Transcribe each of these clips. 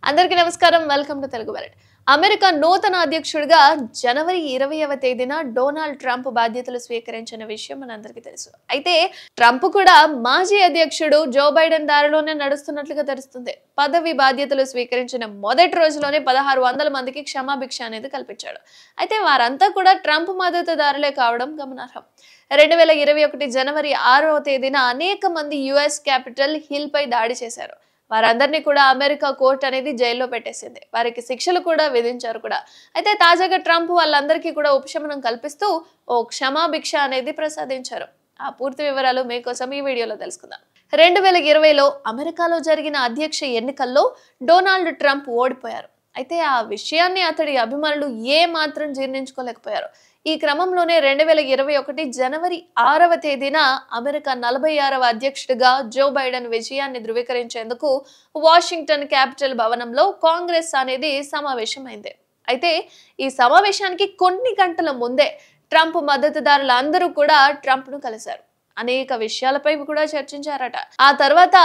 అందరికీ నమస్కారం welcome to Telugu వెలెట్ America నూతన అధ్యక్షుడిగా జనవరి 20వ తేదీన డొనాల్డ్ ట్రంప్ బాధ్యతలు స్వీకరించిన విషయం మనందరికీ తెలుసు. అయితే ట్రంప్ కూడా మాజీ అధ్యక్షుడు జో బైడెన్ దారిలోనే నడుస్తున్నట్లుగా తెలుస్తుంది. పదవి బాధ్యతలు స్వీకరించిన మొదటి రోజులోనే 1600 మందికి క్షమాభిక్ష అనేది కల్పించాడు. అయితే వారంతా కూడా ట్రంప్ మద్దతుదారులే కావడం గమనార్హం. 2021 జనవరి 6వ తేదీన అనేక మంది యుఎస్ క్యాపిటల్ హిల్ పై దాడి చేశారు. వారందరినీ కూడా అమెరికా కోర్టు అనేది జైల్లో పెట్టేసింది. వారికి శిక్షలు కూడా విధించారు కూడా. అయితే తాజాగా ట్రంప్ వాళ్ళందరికీ కూడా ఉపశమనం కల్పిస్తూ ఓ క్షమాభిక్ష అనేది ప్రసాదించారు. ఆ పూర్తి వివరాలు మీకోసం ఈ వీడియోలో తెలుసుకుందాం. 2020లో అమెరికాలో జరిగిన అధ్యక్ష ఎన్నికల్లో డొనాల్డ్ ట్రంప్ ఓడిపోయారు. అయితే ఆ విషయాన్ని అతడి అభిమానులు ఏ మాత్రం జీర్ణించుకోలేకపోయారు. ఈ క్రమంలోనే 2021 జనవరి 6వ తేదీన అమెరికా 46వ అధ్యక్షుడిగా జో బైడెన్ విజయాన్ని ధృవీకరించేందుకు వాషింగ్టన్ క్యాపిటల్ భవనంలో కాంగ్రెస్ అనేది సమావేశమైంది. అయితే ఈ సమావేశానికి కొన్ని గంటల ముందే ట్రంప్ మద్దతుదారులందరూ కూడా ట్రంప్ ను కలిశారు. అనేక విషయాలపై కూడా చర్చించారట. ఆ తర్వాత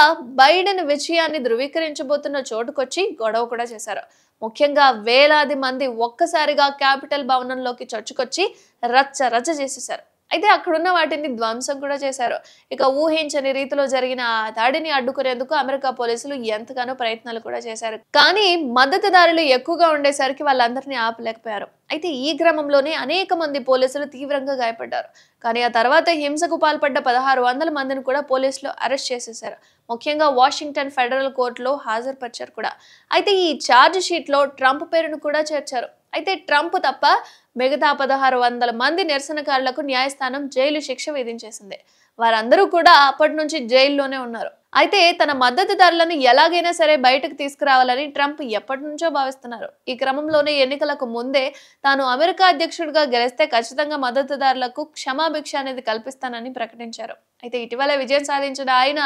బైడెన్ విజయాన్ని ధృవీకరించబోతున్న చోటుకొచ్చి గొడవ కూడా చేశారు. ముఖ్యంగా వేలాది మంది ఒక్కసారిగా క్యాపిటల్ భవనంలోకి చొచ్చుకొచ్చి రచ్చ చేసేశారు. అయితే అక్కడున్న వాటిని ధ్వంసం కూడా చేశారు. ఇక ఊహించని రీతిలో జరిగిన ఆ దాడిని అడ్డుకునేందుకు అమెరికా పోలీసులు ఎంతగానో ప్రయత్నాలు కూడా చేశారు. కానీ మద్దతుదారులు ఎక్కువగా ఉండేసరికి వాళ్ళందరినీ ఆపలేకపోయారు. అయితే ఈ క్రమంలోనే అనేక మంది పోలీసులు తీవ్రంగా గాయపడ్డారు. కానీ ఆ తర్వాత హింసకు పాల్పడ్డ 1600 మందిని కూడా పోలీసులు అరెస్ట్ చేసేశారు. ముఖ్యంగా వాషింగ్టన్ ఫెడరల్ కోర్టులో హాజరుపరిచారు కూడా. అయితే ఈ ఛార్జ్ షీట్ లో ట్రంప్ పేరును కూడా చేర్చారు. అయితే ట్రంప్ తప్ప మిగతా 1600 మంది నిరసనకారులకు న్యాయస్థానం జైలు శిక్ష విధించేసింది. వారందరూ కూడా అప్పటి నుంచి జైల్లోనే ఉన్నారు. అయితే తన మద్దతుదారులను ఎలాగైనా సరే బయటకు తీసుకురావాలని ట్రంప్ ఎప్పటి నుంచో భావిస్తున్నారు. ఈ క్రమంలోనే ఎన్నికలకు ముందే తాను అమెరికా అధ్యక్షుడిగా గెలిస్తే ఖచ్చితంగా మద్దతుదారులకు క్షమాభిక్ష అనేది కల్పిస్తానని ప్రకటించారు. అయితే ఇటీవల విజయం సాధించిన ఆయన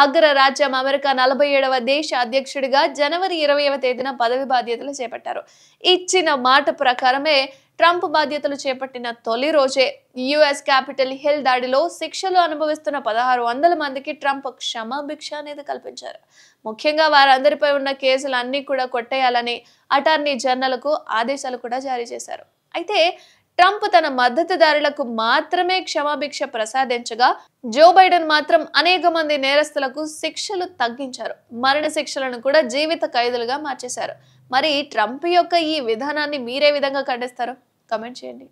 అగ్రరాజ్యం అమెరికా 47వ దేశ అధ్యక్షుడిగా జనవరి 20వ తేదీన పదవి బాధ్యతలు చేపట్టారు. ఇచ్చిన మాట ప్రకారమే ట్రంప్ బాధ్యతలు చేపట్టిన తొలి రోజే యుఎస్ క్యాపిటల్ హిల్ దాడిలో శిక్షలు అనుభవిస్తున్న 1600 మందికి ట్రంప్ క్షమాభిక్ష అనేది కల్పించారు. ముఖ్యంగా వారందరిపై ఉన్న కేసులన్నీ కూడా కొట్టేయాలని అటార్నీ జనరల్కు ఆదేశాలు కూడా జారీ చేశారు. అయితే ట్రంప్ తన మద్దతుదారులకు మాత్రమే క్షమాభిక్ష ప్రసాదించగా జో బైడెన్ మాత్రం అనేక మంది నేరస్తులకు శిక్షలు తగ్గించారు. మరణ శిక్షలను కూడా జీవిత ఖైదులుగా మార్చేశారు. మరి ట్రంప్ యొక్క ఈ విధానాన్ని మీరే విధంగా ఖండిస్తారు? కమెంట్ చేయండి.